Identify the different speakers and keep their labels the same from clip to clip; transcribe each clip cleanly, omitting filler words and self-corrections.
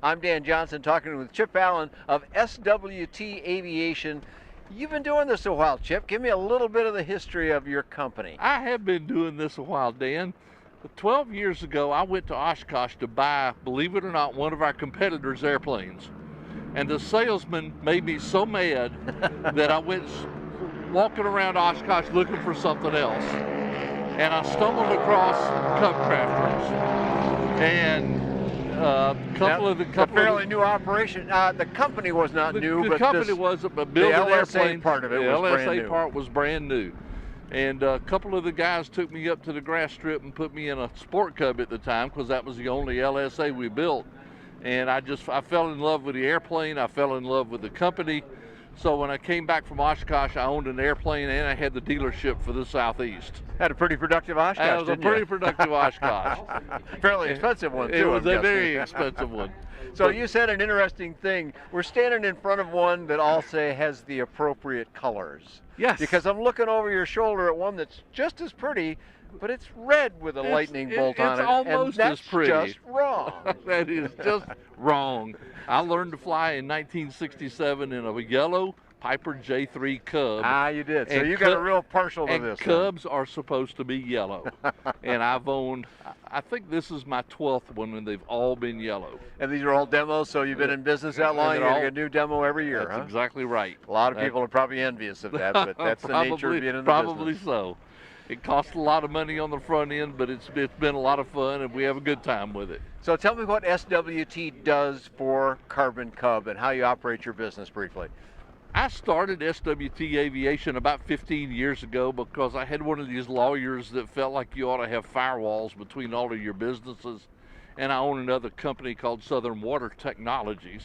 Speaker 1: I'm Dan Johnson talking with Chip Allen of SWT Aviation. You've been doing this a while, Chip. Give me a little bit of the history of your company.
Speaker 2: I have been doing this a while, Dan. 12 years ago, I went to Oshkosh to buy, believe it or not, one of our competitors' airplanes. And the salesman made me so mad that I went walking around Oshkosh looking for something else. And I stumbled across Cub Crafters. And a couple of the
Speaker 1: fairly new operation. The company was not new,
Speaker 2: the
Speaker 1: but
Speaker 2: company wasn't, but building
Speaker 1: the LSA
Speaker 2: airplanes,
Speaker 1: part of it
Speaker 2: the
Speaker 1: was
Speaker 2: LSA
Speaker 1: brand new.
Speaker 2: part was brand new. And a couple of the guys took me up to the grass strip and put me in a Sport Cub at the time, because that was the only LSA we built. And I fell in love with the airplane. I fell in love with the company. So when I came back from Oshkosh, I owned an airplane and I had the dealership for the Southeast.
Speaker 1: Had a pretty productive Oshkosh,
Speaker 2: It was a pretty productive Oshkosh.
Speaker 1: Fairly expensive one, too.
Speaker 2: It was a very expensive one.
Speaker 1: So you said an interesting thing. We're standing in front of one that also has the appropriate colors.
Speaker 2: Yes.
Speaker 1: Because I'm looking over your shoulder at one that's just as pretty, but it's red with a lightning bolt on it.
Speaker 2: It's almost
Speaker 1: and
Speaker 2: as pretty.
Speaker 1: That's just wrong.
Speaker 2: That is just wrong. I learned to fly in 1967 in a yellow Piper J3 Cub.
Speaker 1: Ah, you did. So you got a real partial to this.
Speaker 2: Cubs are supposed to be yellow. And I've owned, I think this is my 12th one, and they've all been yellow.
Speaker 1: And these are all demos, so you've been in business that long, you're getting a new demo every year,
Speaker 2: That's exactly right.
Speaker 1: A lot of people are probably envious of that, but that's the nature of being in the
Speaker 2: probably
Speaker 1: business.
Speaker 2: So. It costs a lot of money on the front end, but it's been a lot of fun, and we have a good time with it.
Speaker 1: So tell me what SWT does for Carbon Cub and how you operate your business briefly.
Speaker 2: I started SWT Aviation about 15 years ago because I had one of these lawyers that felt like you ought to have firewalls between all of your businesses. And I own another company called Southern Water Technologies.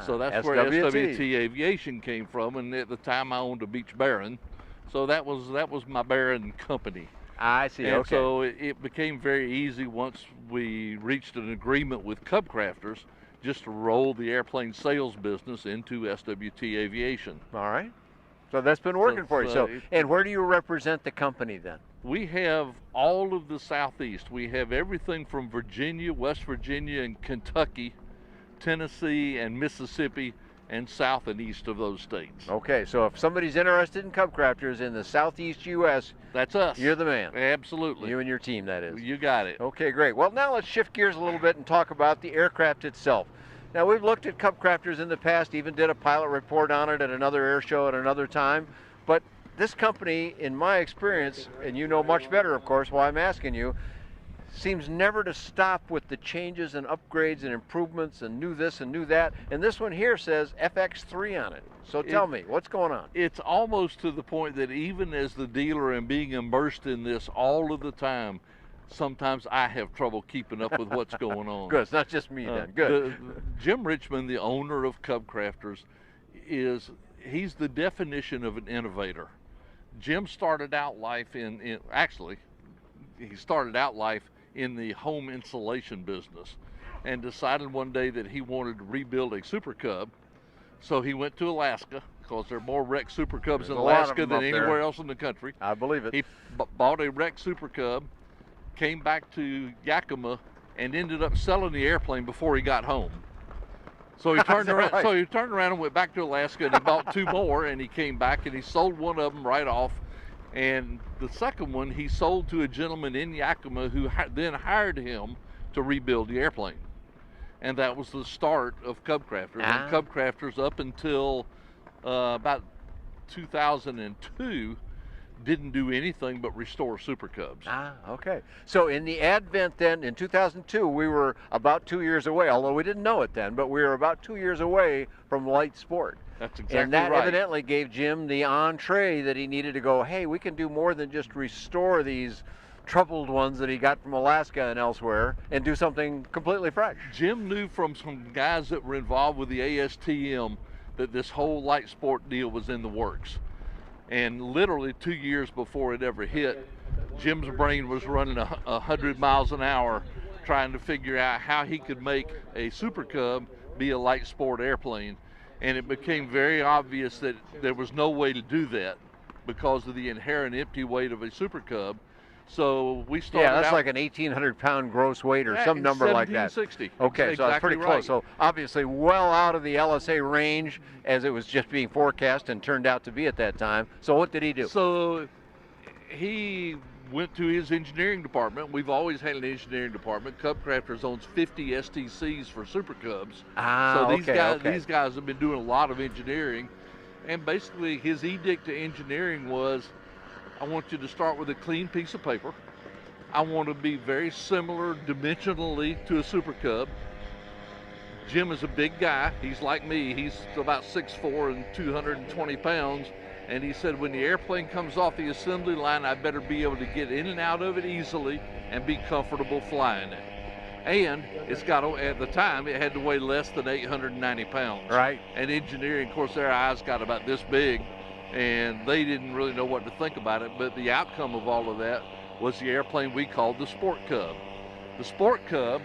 Speaker 2: So that's where SWT Aviation came from. And at the time I owned a Beach Baron. So that was my Baron company.
Speaker 1: I see,
Speaker 2: and
Speaker 1: okay.
Speaker 2: So it became very easy once we reached an agreement with Cub Crafters just to roll the airplane sales business into SWT Aviation.
Speaker 1: All right. So that's been working for you. So, and where do you represent the company then?
Speaker 2: We have all of the Southeast. We have everything from Virginia, West Virginia, and Kentucky, Tennessee, and Mississippi, and south and east of those states.
Speaker 1: Okay, so if somebody's interested in Cub Crafters in the Southeast U.S.,
Speaker 2: that's us.
Speaker 1: You're the man.
Speaker 2: Absolutely.
Speaker 1: You and your team, that is.
Speaker 2: You got it.
Speaker 1: Okay, great. Well, now let's shift gears a little bit and talk about the aircraft itself. Now, we've looked at Cub Crafters in the past, even did a pilot report on it at another air show at another time, but this company, in my experience, and you know much better, of course, why I'm asking you, seems never to stop with the changes and upgrades and improvements and new this and new that. And this one here says FX3 on it. So tell me, what's going on?
Speaker 2: It's almost to the point that even as the dealer and being immersed in this all of the time, sometimes I have trouble keeping up with what's going on.
Speaker 1: Good, it's not just me then, good.
Speaker 2: Jim Richmond, the owner of Cub Crafters, he's the definition of an innovator. Jim started out life he started out life in the home insulation business and decided one day that he wanted to rebuild a Super Cub. So he went to Alaska, because there are more wrecked Super Cubs in Alaska than anywhere else in the country.
Speaker 1: I believe it.
Speaker 2: He bought a wrecked Super Cub, came back to Yakima, and ended up selling the airplane before he got home. So he turned around.
Speaker 1: Right?
Speaker 2: So he turned around and went back to Alaska, and he bought two more, and he came back and he sold one of them right off. And the second one he sold to a gentleman in Yakima who then hired him to rebuild the airplane. And that was the start of Cub Crafters. And Cub Crafters, up until about 2002, didn't do anything but restore Super Cubs.
Speaker 1: Okay. So in the advent then, in 2002, we were about 2 years away, although we didn't know it then, but we were about 2 years away from light sport.
Speaker 2: That's exactly
Speaker 1: and that
Speaker 2: right.
Speaker 1: evidently gave Jim the entree that he needed to go, hey, we can do more than just restore these troubled ones that he got from Alaska and elsewhere and do something completely fresh.
Speaker 2: Jim knew from some guys that were involved with the ASTM that this whole light sport deal was in the works. And literally 2 years before it ever hit, Jim's brain was running 100 miles an hour trying to figure out how he could make a Super Cub be a light sport airplane. And it became very obvious that there was no way to do that because of the inherent empty weight of a Super Cub. So we started
Speaker 1: Yeah, that's
Speaker 2: out,
Speaker 1: like an 1,800-pound gross weight or some number like that.
Speaker 2: 1760.
Speaker 1: Okay, so that's pretty
Speaker 2: Exactly
Speaker 1: close.
Speaker 2: right.
Speaker 1: So obviously well out of the LSA range as it was just being forecast and turned out to be at that time. So what did he do?
Speaker 2: So he went to his engineering department. We've always had an engineering department. Cub Crafters owns 50 STCs for Super Cubs.
Speaker 1: Ah,
Speaker 2: So these
Speaker 1: okay,
Speaker 2: guys,
Speaker 1: okay.
Speaker 2: these guys have been doing a lot of engineering, and basically his edict to engineering was, I want you to start with a clean piece of paper. I want to be very similar dimensionally to a Super Cub. Jim is a big guy. He's like me. He's about 6'4" and 220 pounds. And he said, when the airplane comes off the assembly line, I better be able to get in and out of it easily and be comfortable flying it. And it's got, at the time, it had to weigh less than 890 pounds.
Speaker 1: Right.
Speaker 2: And engineering, of course, their eyes got about this big, and they didn't really know what to think about it. But the outcome of all of that was the airplane we called the Sport Cub. The Sport Cub,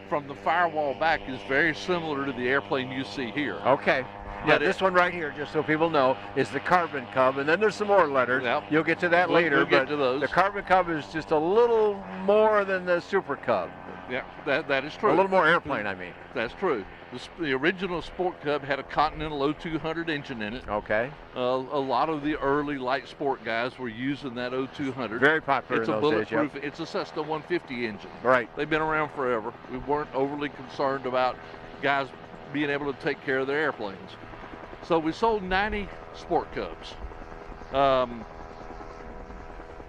Speaker 2: from the firewall back, is very similar to the airplane you see here.
Speaker 1: Okay. Yeah,
Speaker 2: But
Speaker 1: this one right here, just so people know, is the Carbon Cub, and then there's some more letters.
Speaker 2: Yep.
Speaker 1: You'll get to that later.
Speaker 2: We'll get
Speaker 1: but
Speaker 2: to those.
Speaker 1: The Carbon Cub is just a little more than the Super Cub.
Speaker 2: Yeah, that is true.
Speaker 1: A little more airplane, I mean.
Speaker 2: That's true. The original Sport Cub had a Continental 0200 engine in it.
Speaker 1: Okay.
Speaker 2: A lot of the early light sport guys were using that 0200.
Speaker 1: Very popular
Speaker 2: It's
Speaker 1: in
Speaker 2: a
Speaker 1: those days,
Speaker 2: bulletproof. It's a Cessna 150 engine.
Speaker 1: Right.
Speaker 2: They've been around forever. We weren't overly concerned about guys being able to take care of their airplanes. So we sold 90 Sport Cubs.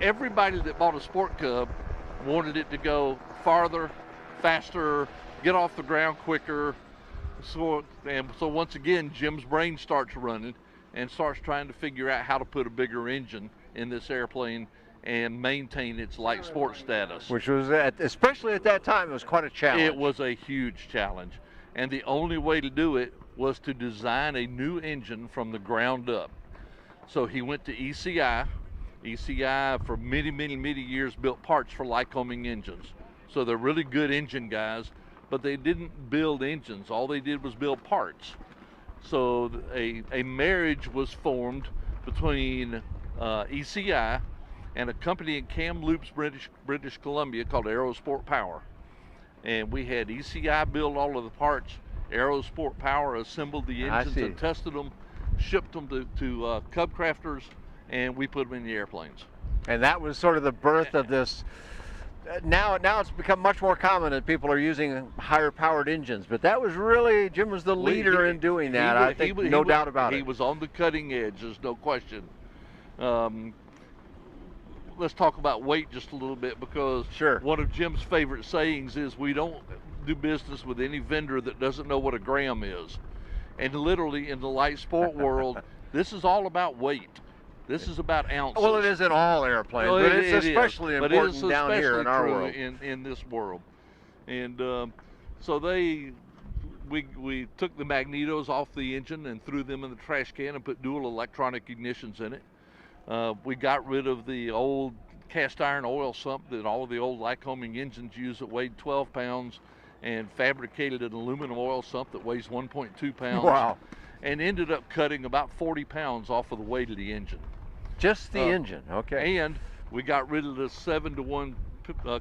Speaker 2: Everybody that bought a Sport Cub wanted it to go farther, faster, get off the ground quicker. So once again, Jim's brain starts running and starts trying to figure out how to put a bigger engine in this airplane and maintain its light sport status.
Speaker 1: Which was, especially at that time, it was quite a challenge.
Speaker 2: It was a huge challenge. And the only way to do it was to design a new engine from the ground up. So he went to ECI. ECI for many, many, many years built parts for Lycoming engines. So they're really good engine guys, but they didn't build engines. All they did was build parts. So a marriage was formed between ECI and a company in Kamloops, British Columbia called Aerosport Power. And we had ECI build all of the parts. Aerosport Power assembled the engines and tested them, shipped them to Cub Crafters, and we put them in the airplanes.
Speaker 1: And that was sort of the birth of this. Now it's become much more common that people are using higher powered engines, but that was really, Jim was the leader in doing that. I think no doubt about it.
Speaker 2: He was on the cutting edge, there's no question. Let's talk about weight just a little bit, because
Speaker 1: Sure.
Speaker 2: One of Jim's favorite sayings is we don't do business with any vendor that doesn't know what a gram is. And literally in the light sport world, this is all about weight. This is about ounces.
Speaker 1: Well, it is in all airplanes, but it's especially important down here in our world.
Speaker 2: In this world. And so we took the magnetos off the engine and threw them in the trash can and put dual electronic ignitions in it. We got rid of the old cast iron oil sump that all of the old Lycoming engines used that weighed 12 pounds and fabricated an aluminum oil sump that weighs 1.2 pounds.
Speaker 1: Wow.
Speaker 2: And ended up cutting about 40 pounds off of the weight of the engine.
Speaker 1: Just the engine, okay.
Speaker 2: And we got rid of the 7-to-1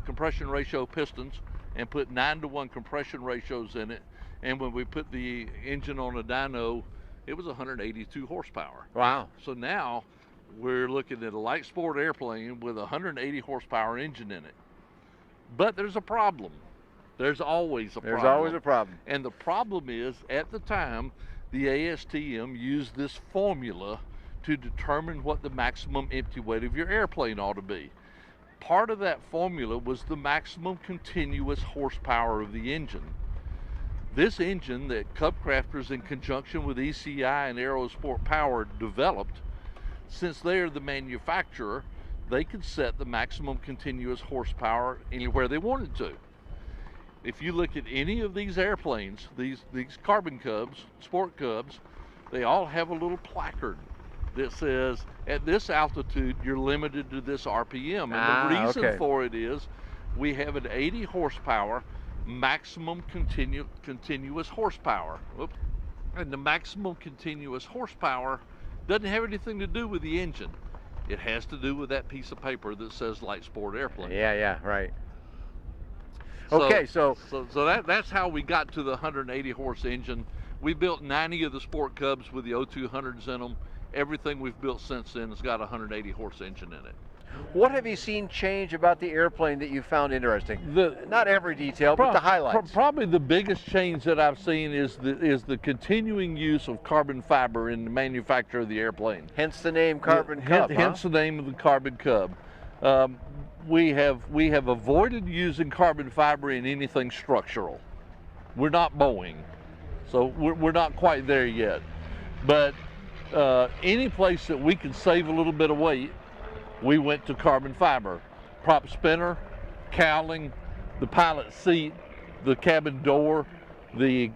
Speaker 2: compression ratio pistons and put 9-to-1 compression ratios in it. And when we put the engine on a dyno, it was 182 horsepower.
Speaker 1: Wow.
Speaker 2: So now we're looking at a light sport airplane with a 180 horsepower engine in it. But there's a problem. There's always a problem.
Speaker 1: There's always a problem.
Speaker 2: And the problem is, at the time, the ASTM used this formula to determine what the maximum empty weight of your airplane ought to be. Part of that formula was the maximum continuous horsepower of the engine. This engine that Cub Crafters in conjunction with ECI and Aerosport Power developed, since they're the manufacturer, they could set the maximum continuous horsepower anywhere they wanted to. If you look at any of these airplanes, these Carbon Cubs, Sport Cubs, they all have a little placard that says, at this altitude, you're limited to this RPM. And the reason for it is, we have an 80 horsepower maximum continuous horsepower. Oops. And the maximum continuous horsepower doesn't have anything to do with the engine. It has to do with that piece of paper that says light sport airplane.
Speaker 1: Yeah, right.
Speaker 2: So,
Speaker 1: Okay, so
Speaker 2: that's how we got to the 180 horse engine. We built 90 of the Sport Cubs with the O200s in them. Everything we've built since then has got a 180 horse engine in it.
Speaker 1: what have you seen change about the airplane that you found interesting? Not every detail, but the highlights.
Speaker 2: Probably the biggest change that I've seen is the continuing use of carbon fiber in the manufacture of the airplane.
Speaker 1: Hence the name Carbon Cub.
Speaker 2: Hence the name of the Carbon Cub. We have avoided using carbon fiber in anything structural. We're not Boeing, so we're not quite there yet. But any place that we could save a little bit of weight, we went to carbon fiber. Prop spinner, cowling, the pilot seat, the cabin door, the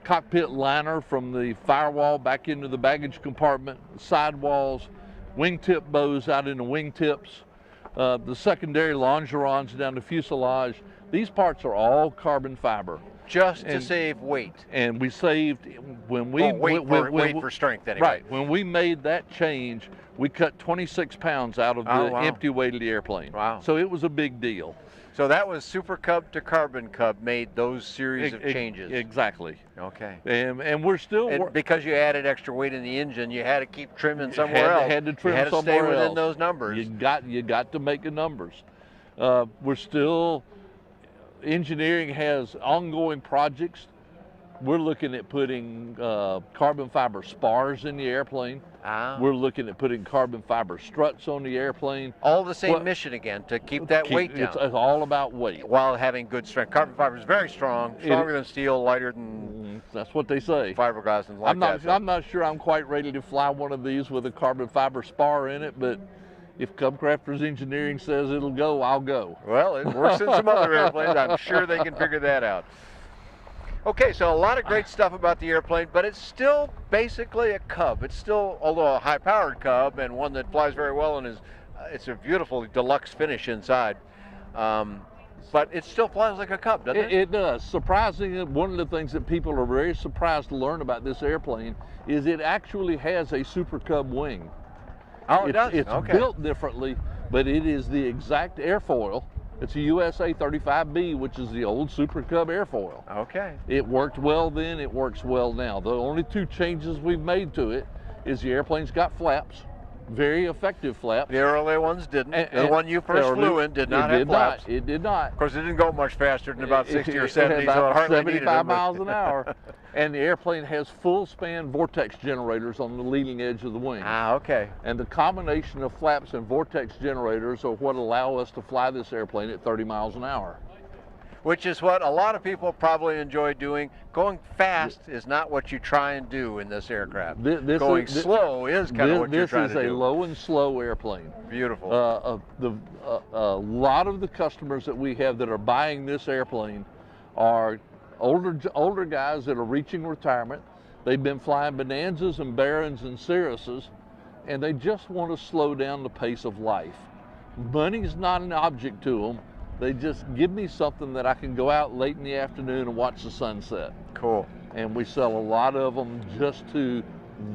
Speaker 2: cockpit liner from the firewall back into the baggage compartment, sidewalls, wingtip bows out in the wingtips, the secondary longerons down the fuselage. These parts are all carbon fiber.
Speaker 1: Just to save weight.
Speaker 2: And we saved, when we...
Speaker 1: weight for strength anyway.
Speaker 2: Right, when we made that change, we cut 26 pounds out of the empty weight of the airplane.
Speaker 1: Wow.
Speaker 2: So it was a big deal.
Speaker 1: So that was Super Cub to Carbon Cub made those series of changes.
Speaker 2: Exactly.
Speaker 1: Okay.
Speaker 2: And we're still...
Speaker 1: And because you added extra weight in the engine, you had to keep trimming somewhere else.
Speaker 2: Had to trim
Speaker 1: you had to
Speaker 2: somewhere
Speaker 1: stay within
Speaker 2: else.
Speaker 1: those numbers.
Speaker 2: You got to make the numbers. We're still... Engineering has ongoing projects. We're looking at putting carbon fiber spars in the airplane. We're looking at putting carbon fiber struts on the airplane.
Speaker 1: All the same mission again, to keep that weight down.
Speaker 2: It's all about weight.
Speaker 1: While having good strength. Carbon fiber is very strong, stronger than steel, lighter than...
Speaker 2: That's what they say.
Speaker 1: Fiberglass and like that.
Speaker 2: I'm not sure I'm quite ready to fly one of these with a carbon fiber spar in it, but if Cub Crafters Engineering says it'll go, I'll go.
Speaker 1: Well, it works in some other airplanes. I'm sure they can figure that out. Okay, so a lot of great stuff about the airplane, but it's still basically a Cub. It's still, although a high-powered Cub and one that flies very well and it's a beautiful deluxe finish inside. But it still flies like a Cub, doesn't it?
Speaker 2: It does. Surprisingly, one of the things that people are very surprised to learn about this airplane is it actually has a Super Cub wing.
Speaker 1: Oh, it does?
Speaker 2: It's built differently, but it is the exact airfoil. It's a USA 35B, which is the old Super Cub airfoil.
Speaker 1: Okay.
Speaker 2: It worked well then, it works well now. The only two changes we've made to it is the airplane's got flaps, very effective flaps.
Speaker 1: The earlier ones didn't. The one you first flew in did not have flaps.
Speaker 2: It did not.
Speaker 1: Of course, it didn't go much faster than about 60 or 70, so it hardly needed
Speaker 2: 75 miles an hour. And the airplane has full span vortex generators on the leading edge of the wing.
Speaker 1: Okay.
Speaker 2: And the combination of flaps and vortex generators are what allow us to fly this airplane at 30 miles an hour.
Speaker 1: Which is what a lot of people probably enjoy doing. Going fast is not what you try and do in this aircraft. Going slow is kind of what you're trying to do.
Speaker 2: This is a low and slow airplane.
Speaker 1: Beautiful.
Speaker 2: A lot of the customers that we have that are buying this airplane are older guys that are reaching retirement. They've been flying Bonanzas and Barons and Cirruses, and they just want to slow down the pace of life. Money's not an object to them. They just give me something that I can go out late in the afternoon and watch the sunset.
Speaker 1: Cool.
Speaker 2: And we sell a lot of them just to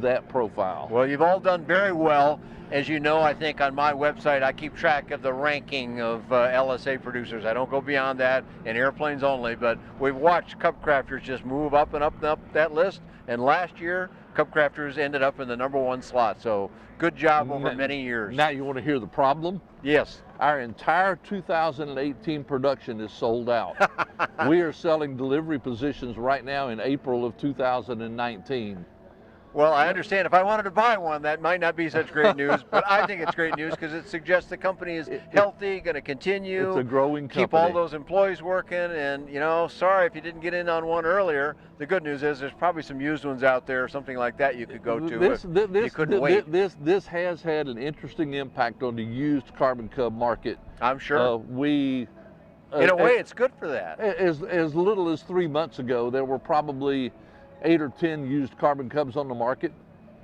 Speaker 2: that profile.
Speaker 1: Well, you've all done very well. As you know, I think on my website, I keep track of the ranking of LSA producers. I don't go beyond that, in airplanes only, but we've watched Cub Crafters just move up and up and up that list. And last year, Cub Crafters ended up in the #1 slot. So good job over many years.
Speaker 2: Now you want to hear the problem?
Speaker 1: Yes.
Speaker 2: Our entire 2018 production is sold out. We are selling delivery positions right now in April of 2019.
Speaker 1: Well, I understand if I wanted to buy one, that might not be such great news, but I think it's great news because it suggests the company is healthy, going to continue.
Speaker 2: It's a growing company.
Speaker 1: Keep all those employees working, and, you know, sorry if you didn't get in on one earlier. The good news is there's probably some used ones out there or something like that you could go to if you couldn't wait.
Speaker 2: This has had an interesting impact on the used Carbon Cub market.
Speaker 1: I'm sure.
Speaker 2: In
Speaker 1: a way, it's good for that.
Speaker 2: As little as 3 months ago, there were probably 8 or 10 used Carbon Cubs on the market.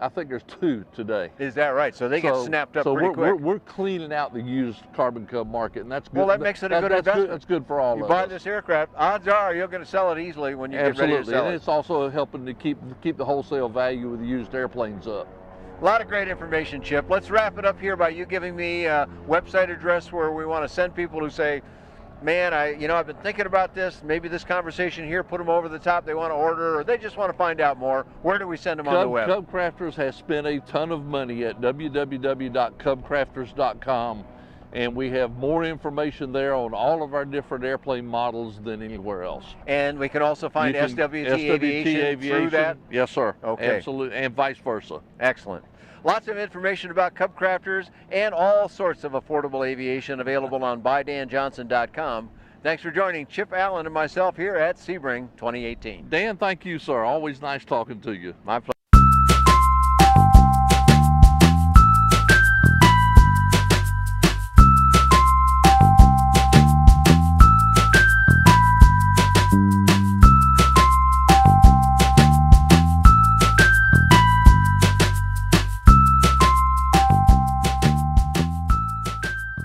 Speaker 2: I think there's 2 today.
Speaker 1: Is that right? So they get snapped up pretty quick.
Speaker 2: We're cleaning out the used Carbon Cub market, and that's good.
Speaker 1: Well, that makes it a good investment.
Speaker 2: That's good for all of us.
Speaker 1: You buy this aircraft, odds are you're going to sell it easily when you get ready to sell it.
Speaker 2: And it's also helping to keep the wholesale value of the used airplanes up.
Speaker 1: A lot of great information, Chip. Let's wrap it up here by you giving me a website address where we want to send people who say, man, I've been thinking about this, maybe this conversation here put them over the top, they want to order, or they just want to find out more. Where do we send them on the web?
Speaker 2: Cub Crafters has spent a ton of money at www.cubcrafters.com, and we have more information there on all of our different airplane models than anywhere else.
Speaker 1: And we can also find SWT Aviation through that?
Speaker 2: Yes, sir.
Speaker 1: Okay.
Speaker 2: Absolutely, and vice versa.
Speaker 1: Excellent. Lots of information about Cub Crafters and all sorts of affordable aviation available on buydanjohnson.com. Thanks for joining Chip Allen and myself here at Sebring 2018.
Speaker 2: Dan, thank you, sir. Always nice talking to you.
Speaker 1: My pleasure.